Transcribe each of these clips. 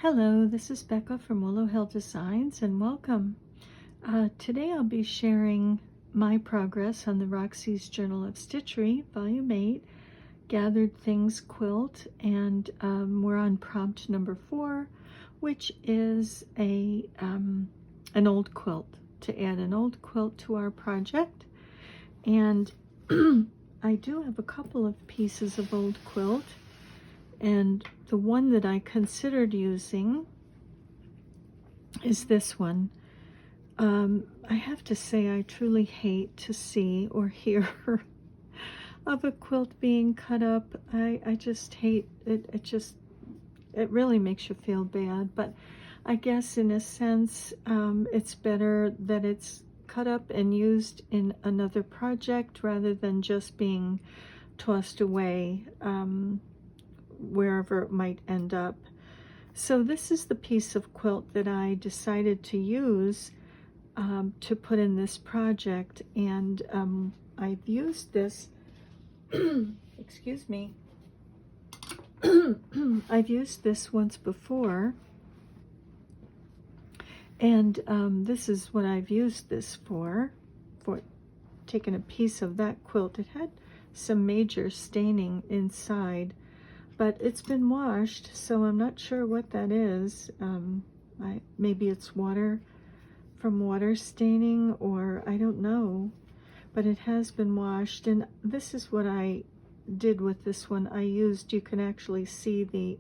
Hello, this is Becca from Willow Hill Designs and welcome. Today I'll be sharing my progress on the Roxy's Journal of Stitchery, Volume 8, Gathered Things Quilt, and we're on prompt number 4, which is an old quilt, to add an old quilt to our project. And I do have a couple of pieces of old quilt, and the one that I considered using is this one. I have to say I truly hate to see or hear of a quilt being cut up. I just hate it. It really makes you feel bad, but I guess in a sense it's better that it's cut up and used in another project rather than just being tossed away wherever it might end up. So this is the piece of quilt that I decided to use to put in this project, and I've used this excuse me I've used this once before, and this is what I've used this for taking a piece of that quilt. It had some major staining inside, but it's been washed, so I'm not sure what that is. Maybe it's water from water staining, or I don't know, but it has been washed. And this is what I did with this one. I used, you can actually see the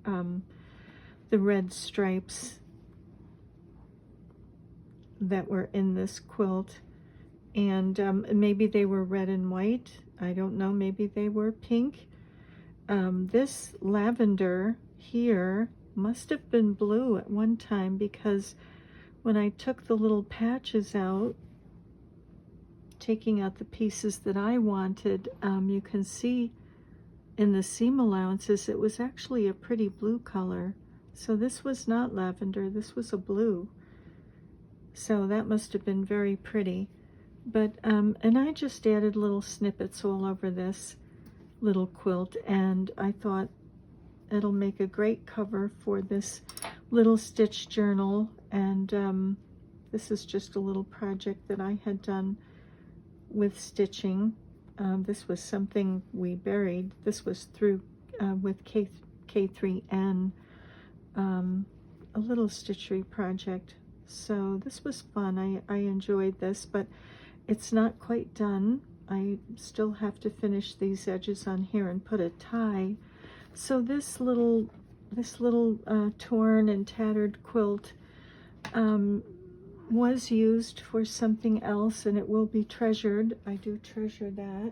red stripes that were in this quilt, and maybe they were red and white, I don't know, maybe they were pink. This lavender here must have been blue at one time, because when I took the little patches out, taking out the pieces that I wanted, you can see in the seam allowances it was actually a pretty blue color. So this was not lavender, this was a blue. So that must have been very pretty. But and I just added little snippets all over this little quilt, and I thought it'll make a great cover for this little stitch journal. And this is just a little project that I had done with stitching. This was something we buried. This was through with K3N, a little stitchery project. So this was fun. I enjoyed this, but it's not quite done. I still have to finish these edges on here and put a tie. So this little torn and tattered quilt was used for something else, and it will be treasured. I do treasure that.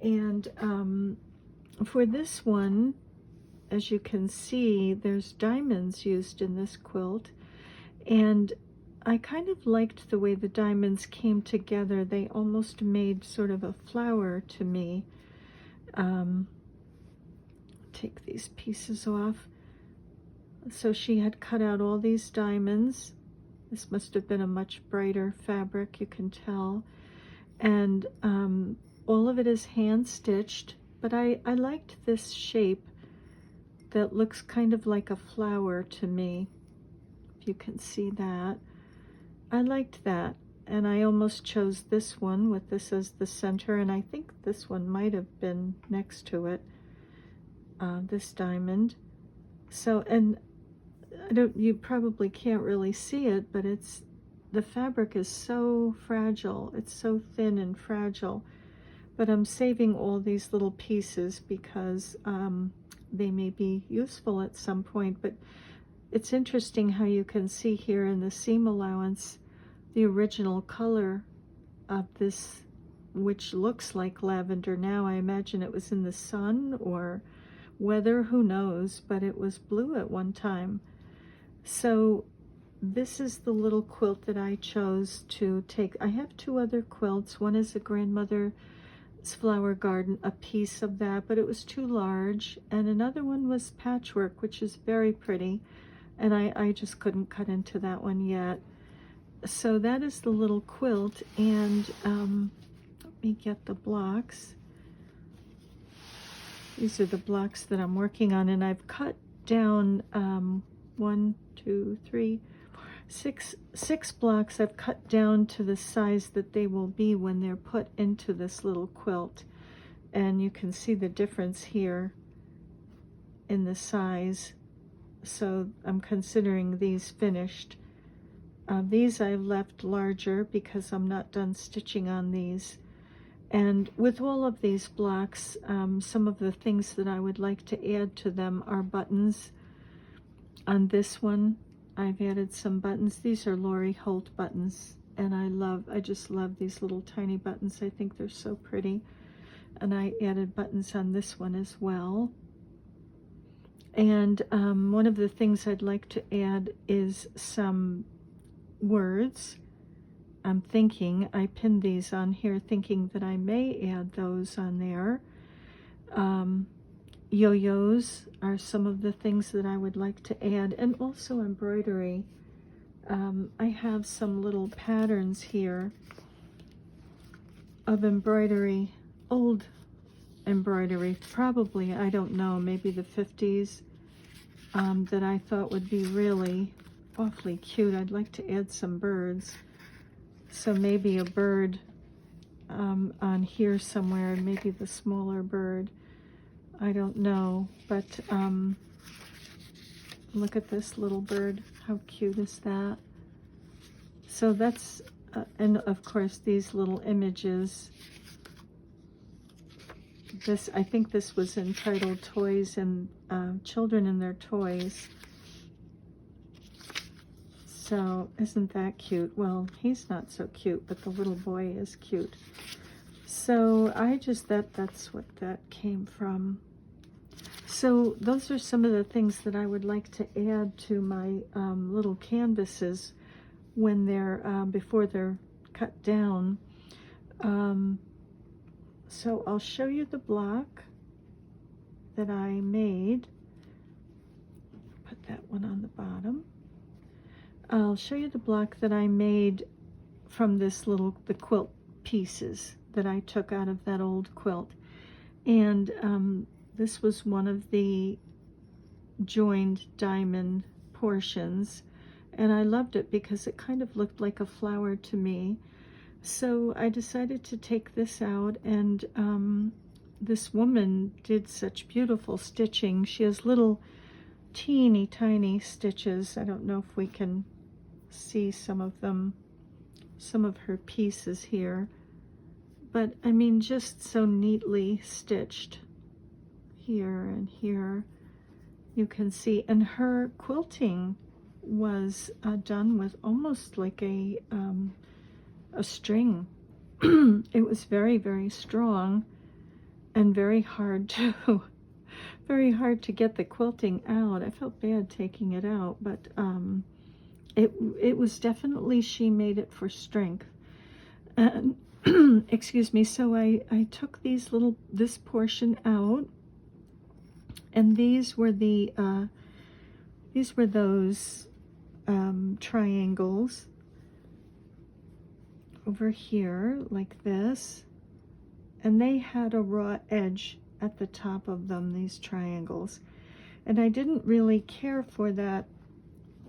And for this one, as you can see, there's diamonds used in this quilt, and I kind of liked the way the diamonds came together. They almost made sort of a flower to me. Take these pieces off. So she had cut out all these diamonds. This must have been a much brighter fabric, you can tell. And all of it is hand stitched, but I liked this shape that looks kind of like a flower to me, if you can see that. I liked that, and I almost chose this one with this as the center, and I think this one might have been next to it, this diamond. So, and you probably can't really see it, but the fabric is so fragile. It's so thin and fragile, but I'm saving all these little pieces because they may be useful at some point. But it's interesting how you can see here in the seam allowance the original color of this, which looks like lavender now. I imagine it was in the sun or weather, who knows, but it was blue at one time. So this is the little quilt that I chose to take. I have two other quilts. One is a grandmother's flower garden, a piece of that, but it was too large. And another one was patchwork, which is very pretty, and I just couldn't cut into that one yet. So that is the little quilt, and let me get the blocks. These are the blocks that I'm working on, and I've cut down 1, 2, 3, 6 blocks I've cut down to the size that they will be when they're put into this little quilt. And you can see the difference here in the size. So I'm considering these finished. These I've left larger because I'm not done stitching on these. And with all of these blocks, some of the things that I would like to add to them are buttons. On this one, I've added some buttons. These are Lori Holt buttons, and I just love these little tiny buttons. I think they're so pretty. And I added buttons on this one as well. And one of the things I'd like to add is some words. I'm thinking, I pinned these on here thinking that I may add those on there. Yo-yos are some of the things that I would like to add, and also embroidery. I have some little patterns here of embroidery, old embroidery, probably, I don't know, maybe the 50s, that I thought would be really awfully cute. I'd like to add some birds. So maybe a bird on here somewhere, maybe the smaller bird. I don't know, but look at this little bird. How cute is that? So that's, and of course these little images. This, I think this was entitled Toys and Children and Their Toys. So isn't that cute? Well, he's not so cute, but the little boy is cute. So I just, that's what that came from. So those are some of the things that I would like to add to my little canvases when they're, before they're cut down. So I'll show you the block that I made. Put that one on the bottom. I'll show you the block that I made from this the quilt pieces that I took out of that old quilt. And this was one of the joined diamond portions. And I loved it because it kind of looked like a flower to me. So I decided to take this out, and this woman did such beautiful stitching. She has little teeny tiny stitches. I don't know if we can see some of them, some of her pieces here, but I mean just so neatly stitched here and here, you can see. And her quilting was done with almost like a string. It was very, very strong and very hard to get the quilting out. I felt bad taking it out, but it was definitely, she made it for strength. And excuse me. So I took this portion out, and these were those triangles over here like this, and they had a raw edge at the top of them, these triangles. And I didn't really care for that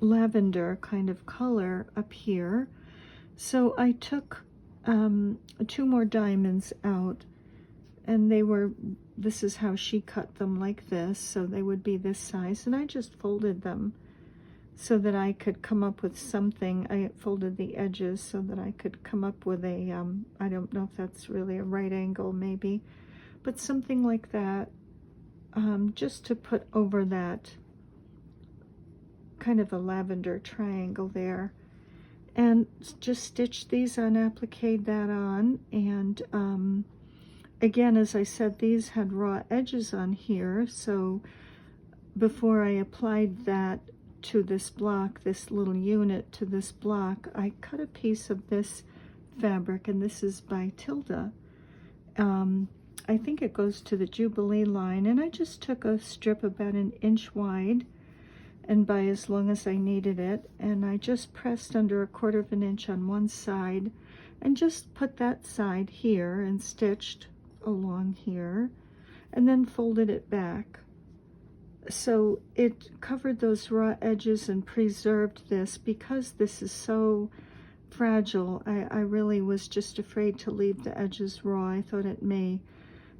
lavender kind of color up here, so I took 2 more diamonds out, and this is how she cut them, like this, so they would be this size, and I just folded them so that I could come up with something. I folded the edges so that I could come up with a I don't know if that's really a right angle, maybe, but something like that, just to put over that kind of a lavender triangle there. And just stitch these on, applique that on. And again, as I said, these had raw edges on here, so before I applied that to this block, this little unit to this block, I cut a piece of this fabric, and this is by Tilda. I think it goes to the Jubilee line, and I just took a strip about 1 inch wide and by as long as I needed it, and I just pressed under 1/4 inch on one side and just put that side here and stitched along here, and then folded it back So it covered those raw edges and preserved this. Because this is so fragile, I really was just afraid to leave the edges raw. I thought it may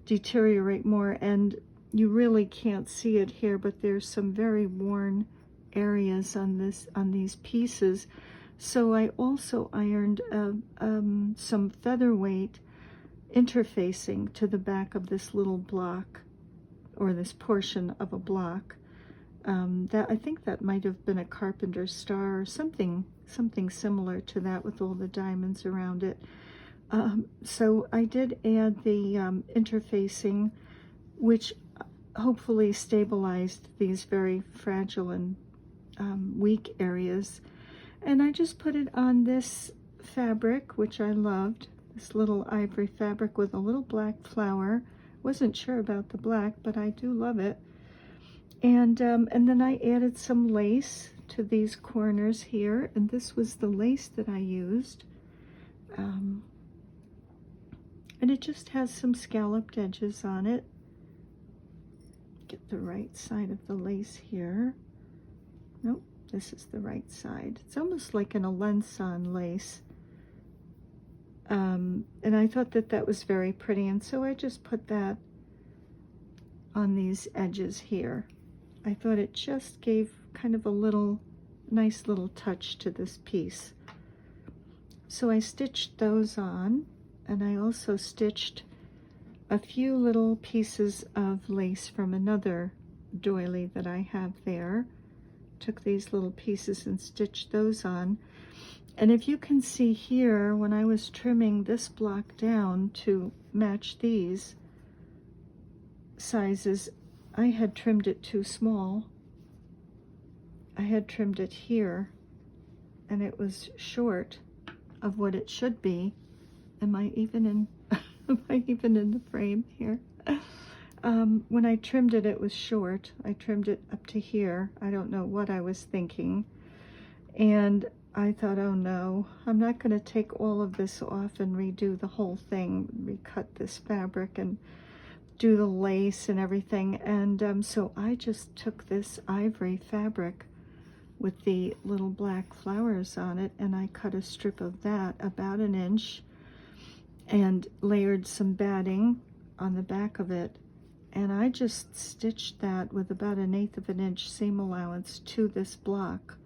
deteriorate more, and you really can't see it here, but there's some very worn areas on these pieces. So I also ironed some featherweight interfacing to the back of this little block, or this portion of a block. That, I think that might have been a carpenter's star or something similar to that, with all the diamonds around it. So I did add the interfacing, which hopefully stabilized these very fragile and weak areas. And I just put it on this fabric, which I loved, this little ivory fabric with a little black flower. Wasn't sure about the black, but I do love it. And then I added some lace to these corners here, and this was the lace that I used. And it just has some scalloped edges on it. Get the right side of the lace here. Nope, this is the right side. It's almost like an Alençon lace. And I thought that that was very pretty, and so I just put that on these edges here. I thought it just gave kind of a nice little touch to this piece. So I stitched those on, and I also stitched a few little pieces of lace from another doily that I have there. Took these little pieces and stitched those on. And if you can see here, when I was trimming this block down to match these sizes, I had trimmed it too small. I had trimmed it here, and it was short of what it should be. Am I even in am I even in the frame here? When I trimmed it, it was short. I trimmed it up to here. I don't know what I was thinking. And I thought, oh no, I'm not going to take all of this off and redo the whole thing, recut this fabric and do the lace and everything. And so I just took this ivory fabric with the little black flowers on it, and I cut a strip of that about 1 inch and layered some batting on the back of it. And I just stitched that with about 1/8 of an inch seam allowance to this block.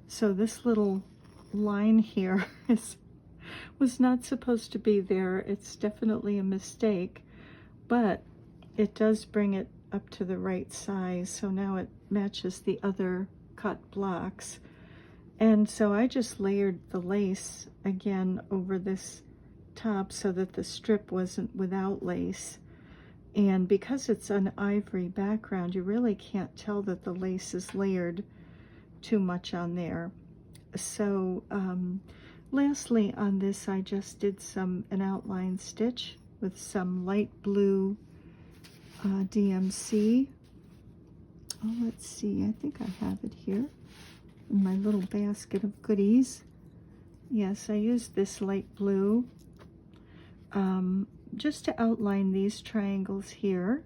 So this little line here was not supposed to be there. It's definitely a mistake, but it does bring it up to the right size. So now it matches the other cut blocks. And so I just layered the lace again over this top so that the strip wasn't without lace. And because it's an ivory background, you really can't tell that the lace is layered too much on there. So lastly on this, I just did an outline stitch with some light blue DMC. Oh, let's see, I think I have it here in my little basket of goodies. Yes, I used this light blue just to outline these triangles here,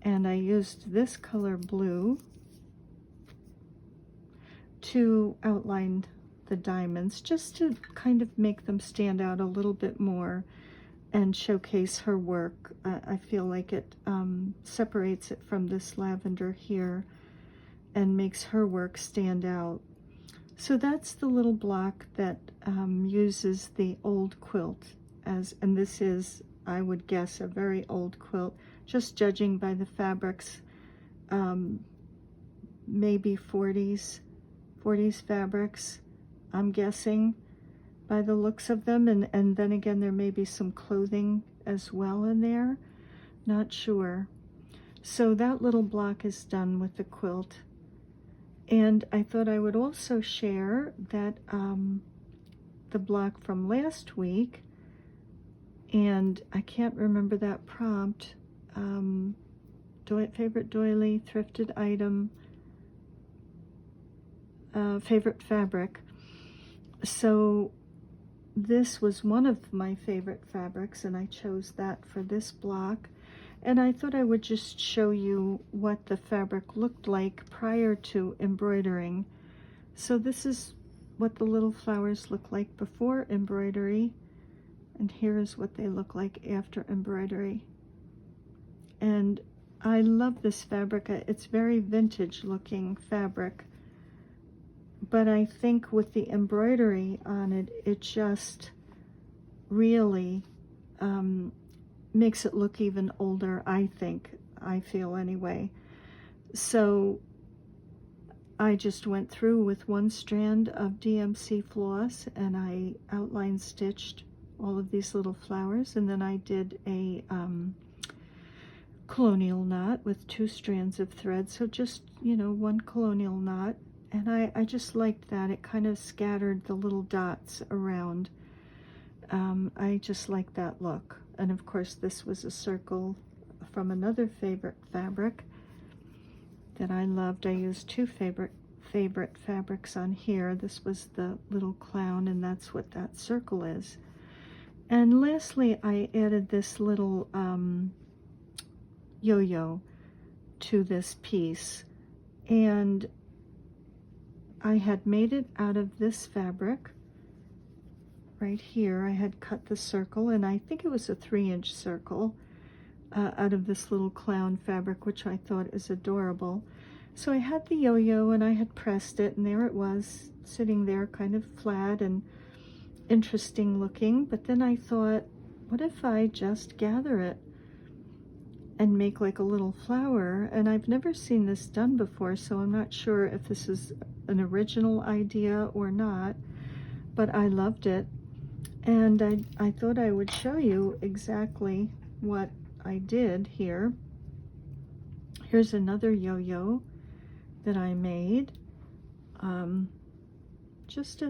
and I used this color blue to outline the diamonds, just to kind of make them stand out a little bit more and showcase her work. I feel like it separates it from this lavender here and makes her work stand out. So that's the little block that uses the old quilt and this is, I would guess, a very old quilt, just judging by the fabrics, maybe 40s fabrics, I'm guessing, by the looks of them. And then again, there may be some clothing as well in there, not sure. So that little block is done with the quilt. And I thought I would also share that the block from last week, and I can't remember that prompt, favorite doily, thrifted item, favorite fabric. So this was one of my favorite fabrics, and I chose that for this block. And I thought I would just show you what the fabric looked like prior to embroidering. So this is what the little flowers look like before embroidery, and here is what they look like after embroidery. And I love this fabric. It's very vintage looking fabric, but I think with the embroidery on it, it just really makes it look even older, I think. I feel anyway. So I just went through with one strand of DMC floss and I outline stitched all of these little flowers, and then I did a colonial knot with 2 strands of thread, so just, you know, one colonial knot. And I just liked that. It kind of scattered the little dots around. I just like that look. And of course this was a circle from another favorite fabric that I loved. I used 2 favorite fabrics on here. This was the little clown, and that's what that circle is. And lastly, I added this little yo-yo to this piece, and I had made it out of this fabric right here. I had cut the circle, and I think it was a 3-inch circle out of this little clown fabric, which I thought is adorable. So I had the yo-yo and I had pressed it, and there it was sitting there kind of flat and interesting looking. But then I thought, what if I just gather it and make like a little flower? And I've never seen this done before, so I'm not sure if this is an original idea or not, but I loved it. And I thought I would show you exactly what I did here. Here's another yo-yo that I made. Just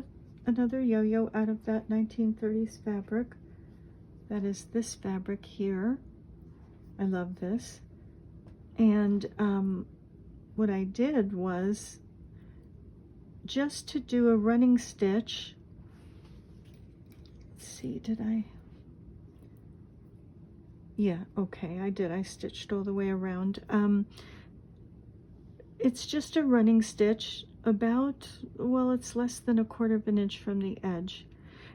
another yo-yo out of that 1930s fabric. That is this fabric here. I love this. And what I did was just to do a running stitch. Let's see, did I? Yeah, okay, I did. I stitched all the way around. It's just a running stitch about, well, it's less than 1/4 inch from the edge.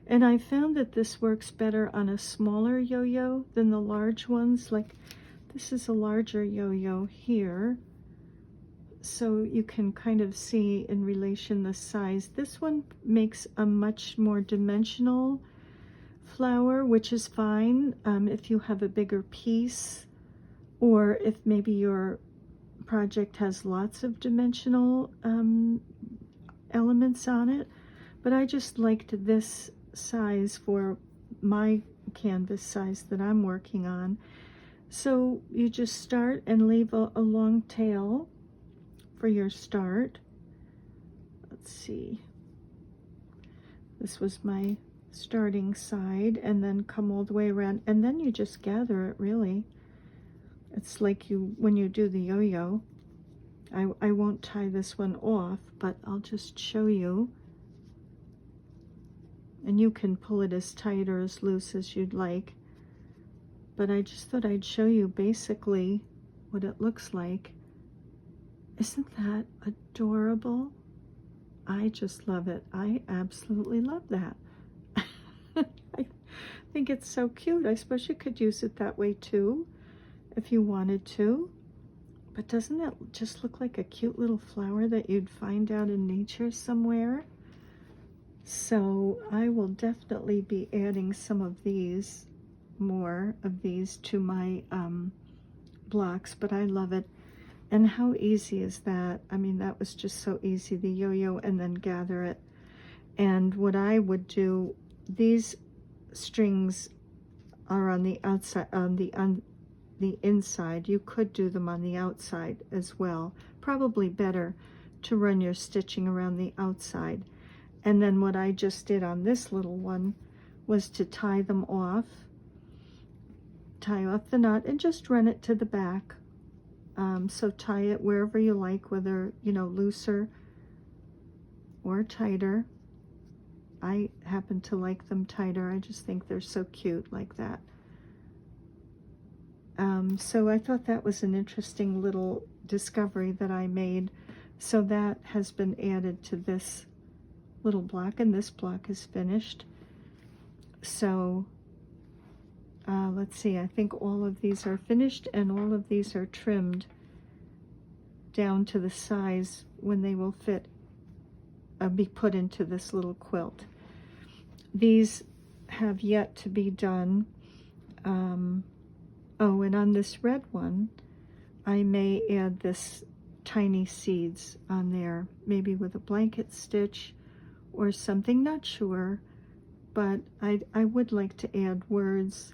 And I found that this works better on a smaller yo-yo than the large ones. Like this is a larger yo-yo here, so you can kind of see in relation the size. This one makes a much more dimensional flower, which is fine if you have a bigger piece, or if maybe your project has lots of dimensional elements on it. But I just liked this size for my canvas size that I'm working on. So you just start and leave a long tail for your start. Let's see, this was my starting side, and then come all the way around, and then you just gather it. Really, it's like you when you do the yo-yo. I won't tie this one off, but I'll just show you, and you can pull it as tight or as loose as you'd like, but I just thought I'd show you basically what it looks like. Isn't that adorable? I just love it. I absolutely love that. I think it's so cute. I suppose you could use it that way too if you wanted to. But doesn't it just look like a cute little flower that you'd find out in nature somewhere? So I will definitely be adding some of these, more of these, to my blocks, but I love it. And how easy is that? I mean, that was just so easy, the yo-yo and then gather it. And what I would do, these strings are on the outside, on the inside. You could do them on the outside as well. Probably better to run your stitching around the outside. And then what I just did on this little one was to tie them off, tie off the knot, and just run it to the back. So tie it wherever you like, whether, you know, looser or tighter. I happen to like them tighter. I just think they're so cute like that. So I thought that was an interesting little discovery that I made. So that has been added to this little block, and this block is finished. So let's see, I think all of these are finished and all of these are trimmed down to the size when they will fit, be put into this little quilt. These have yet to be done. Oh, and on this red one, I may add this tiny seeds on there, maybe with a blanket stitch or something, not sure, but I would like to add words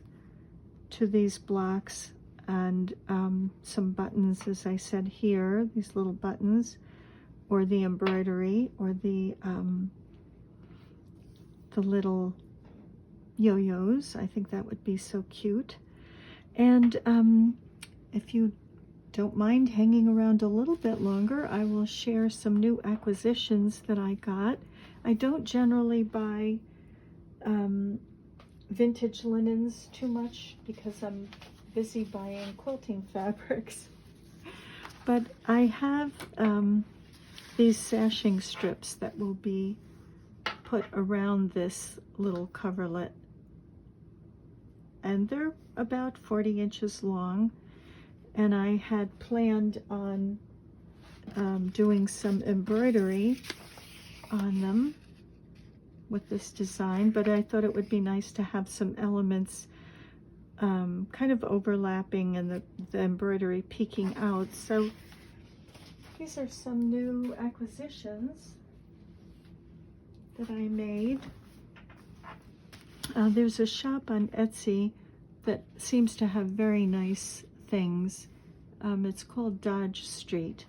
to these blocks and some buttons, as I said here, these little buttons, or the embroidery, or the little yo-yos. I think that would be so cute. And if you don't mind hanging around a little bit longer, I will share some new acquisitions that I got. I don't generally buy vintage linens too much because I'm busy buying quilting fabrics. But I have these sashing strips that will be put around this little coverlet. And they're about 40 inches long. And I had planned on doing some embroidery on them with this design, but I thought it would be nice to have some elements kind of overlapping and the embroidery peeking out. So these are some new acquisitions that I made. There's a shop on Etsy that seems to have very nice things. It's called Dodge Street.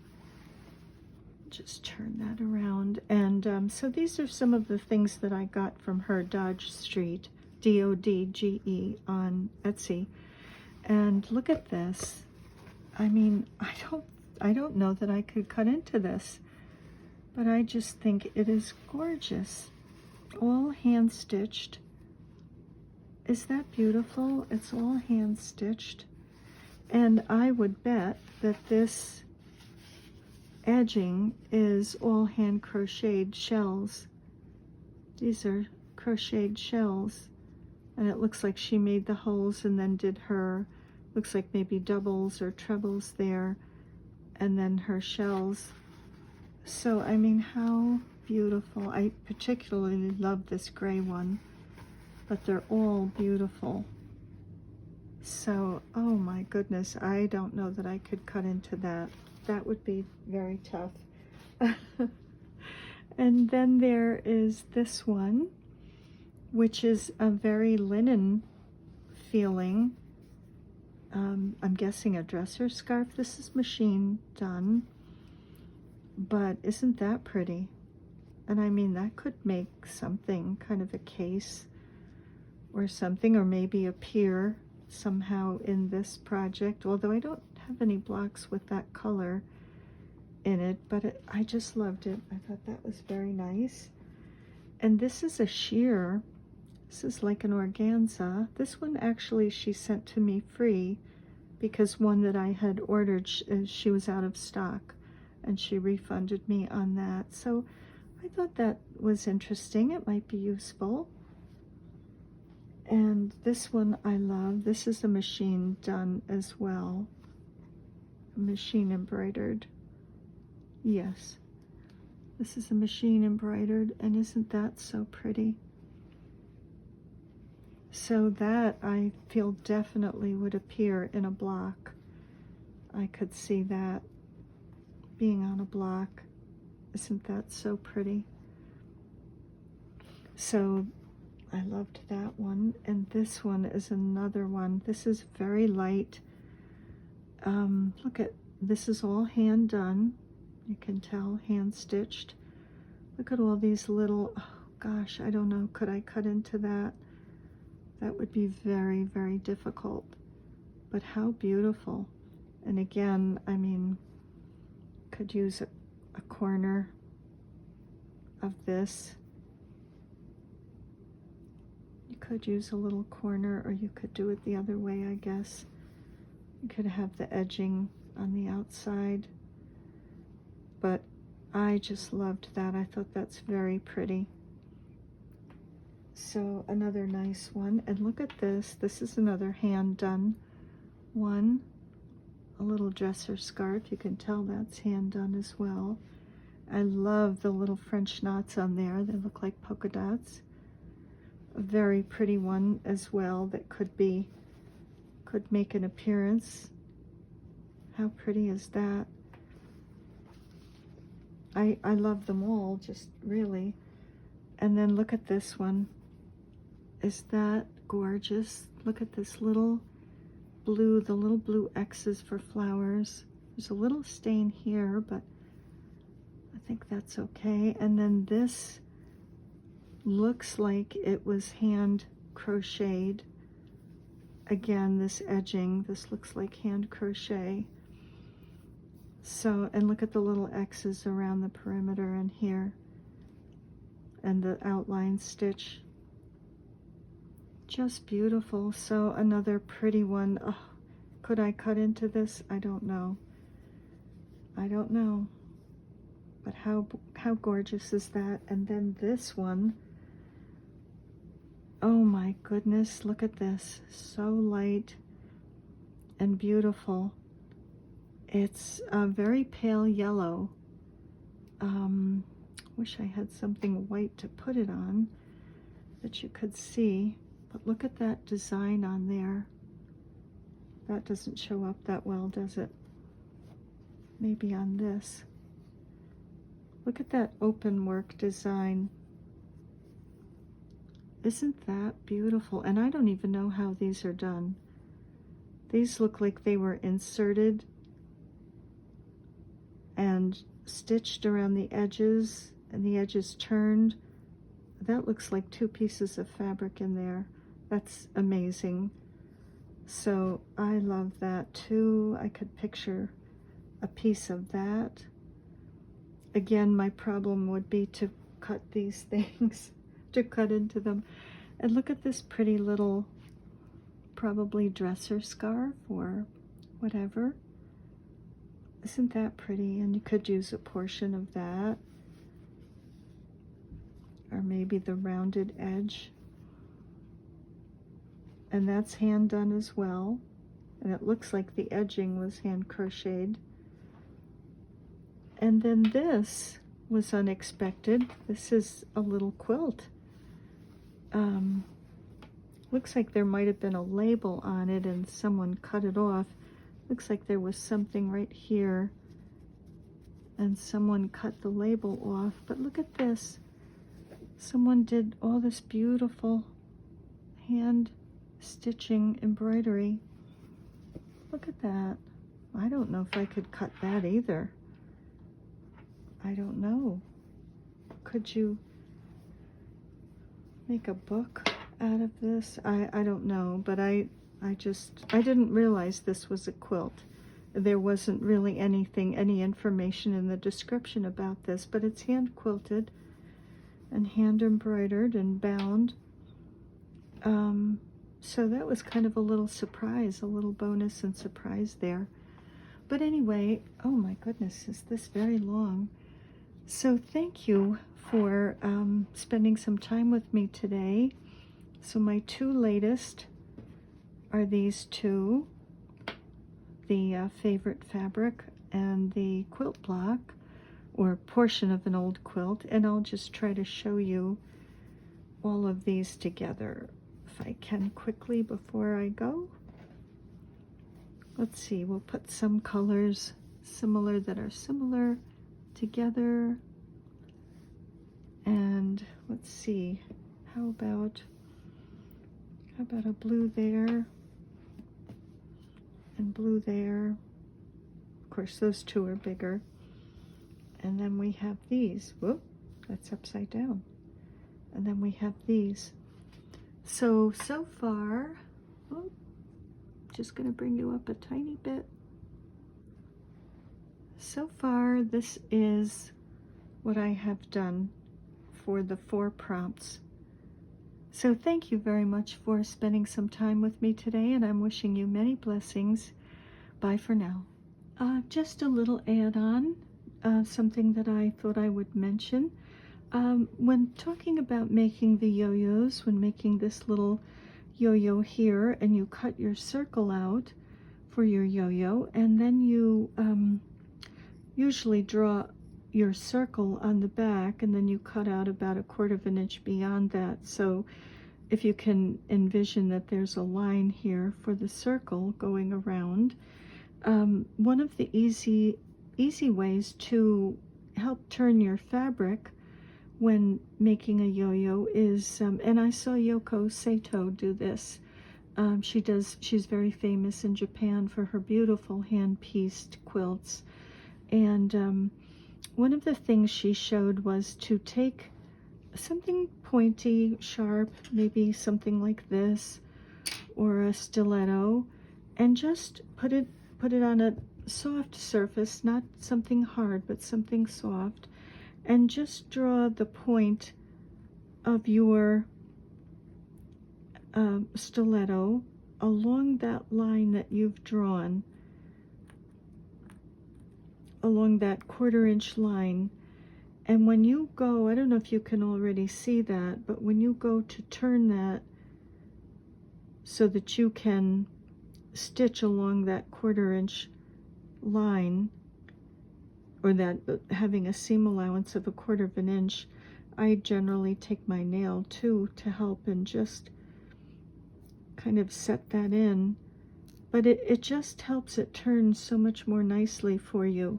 Just turn that around. And so these are some of the things that I got from her, Dodge Street, D-O-D-G-E, on Etsy. And look at this. I mean, I don't know that I could cut into this, but I just think it is gorgeous. All hand stitched. Is that beautiful? It's all hand stitched. And I would bet that this edging is all hand crocheted shells. These are crocheted shells. And it looks like she made the holes and then did her, looks like maybe doubles or trebles there, and then her shells. So, I mean, how beautiful. I particularly love this gray one, but they're all beautiful. So, oh my goodness, I don't know that I could cut into that. That would be very tough. And then there is this one, which is a very linen feeling. I'm guessing a dresser scarf. This is machine done, but isn't that pretty? And I mean, that could make something, kind of a case or something, or maybe appear somehow in this project, although I don't have any blocks with that color in it, but I just loved it. I thought that was very nice. And this is a sheer. This is like an organza. This one actually she sent to me free because one that I had ordered, she was out of stock, and she refunded me on that. So I thought that was interesting. It might be useful. And this one I love. This is a machine done as well. A machine embroidered. Yes. This is a machine embroidered, and isn't that so pretty? So that I feel definitely would appear in a block. I could see that being on a block. Isn't that so pretty? So I loved that one. And this one is another one. This is very light. Look at, this is all hand done. You can tell, hand stitched. Look at all these little, oh gosh, I don't know, could I cut into that? That would be very, very difficult. But how beautiful. And again, I mean, could use a corner of this. You could use a little corner, or you could do it the other way, I guess. You could have the edging on the outside, but I just loved that. I thought that's very pretty. So another nice one. And look at this. This is another hand done one. A little dresser scarf. You can tell that's hand done as well. I love the little French knots on there. They look like polka dots. A very pretty one as well that could make an appearance. How pretty is that? I love them all, just really. And then look at this one. Is that gorgeous? Look at this little blue, the little blue X's for flowers. There's a little stain here, but I think that's okay. And then this looks like it was hand crocheted. Again, this edging, this looks like hand crochet. So, and look at the little X's around the perimeter and here, and the outline stitch. Just beautiful. So another pretty one. Oh, could I cut into this? I don't know. I don't know. But how gorgeous is that? And then this one. Oh my goodness, look at this. So light and beautiful. It's a very pale yellow. Wish I had something white to put it on that you could see. But look at that design on there. That doesn't show up that well, does it? Maybe on this. Look at that open work design. Isn't that beautiful? And I don't even know how these are done. These look like they were inserted and stitched around the edges, and the edges turned. That looks like 2 pieces of fabric in there. That's amazing. So I love that too. I could picture a piece of that. Again, my problem would be to cut these things, to cut into them. And look at this pretty little, probably dresser scarf or whatever. Isn't that pretty? And you could use a portion of that, or maybe the rounded edge. And that's hand done as well. And it looks like the edging was hand crocheted. And then this was unexpected. This is a little quilt. Looks like there might have been a label on it and someone cut it off. Looks like there was something right here and someone cut the label off. But look at this. Someone did all this beautiful hand stitching embroidery. Look at that. I don't know if I could cut that either. I don't know. Could you make a book out of this? I don't know, but I didn't realize this was a quilt. There wasn't really any information in the description about this, but it's hand quilted and hand embroidered and bound. So that was kind of a little surprise, a little bonus and surprise there. But anyway, oh my goodness, is this very long? So thank you for spending some time with me today. So my 2 latest are these 2, the favorite fabric and the quilt block, or portion of an old quilt, and I'll just try to show you all of these together if I can quickly before I go. Let's see, we'll put some colors similar that are similar together. And let's see, how about a blue there and blue there. Of course, those 2 are bigger. And then we have these. Whoop, that's upside down. And then we have these. So far, oh, just going to bring you up a tiny bit. So far, this is what I have done for the 4 prompts. So thank you very much for spending some time with me today, and I'm wishing you many blessings. Bye for now. Just a little add-on, something that I thought I would mention. When talking about making the yo-yos, when making this little yo-yo here, and you cut your circle out for your yo-yo, and then you usually draw your circle on the back, and then you cut out about 1/4 of an inch beyond that. So if you can envision that there's a line here for the circle going around, one of the easy ways to help turn your fabric when making a yo-yo is, and I saw Yoko Sato do this. She's very famous in Japan for her beautiful hand-pieced quilts. And one of the things she showed was to take something pointy, sharp, maybe something like this, or a stiletto, and just put it on a soft surface, not something hard, but something soft, and just draw the point of your stiletto along that line that you've drawn, along that 1/4 inch line. And when you go, I don't know if you can already see that, but when you go to turn that so that you can stitch along that 1/4 inch line, or that having a seam allowance of 1/4 of an inch, I generally take my nail too to help and just kind of set that in. But it just helps it turn so much more nicely for you.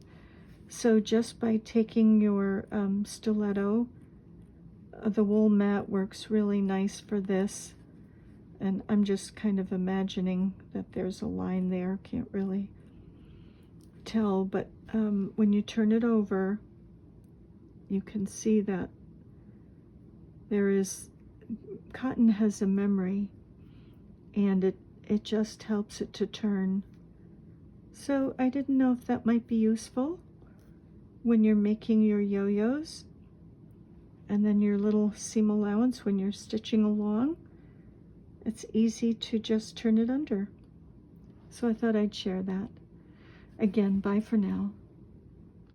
So just by taking your stiletto, the wool mat works really nice for this. And I'm just kind of imagining that there's a line there. Can't really tell, but when you turn it over, you can see that cotton has a memory, and it just helps it to turn. So I didn't know if that might be useful when you're making your yo-yos, and then your little seam allowance when you're stitching along. It's easy to just turn it under. So I thought I'd share that. Again, bye for now.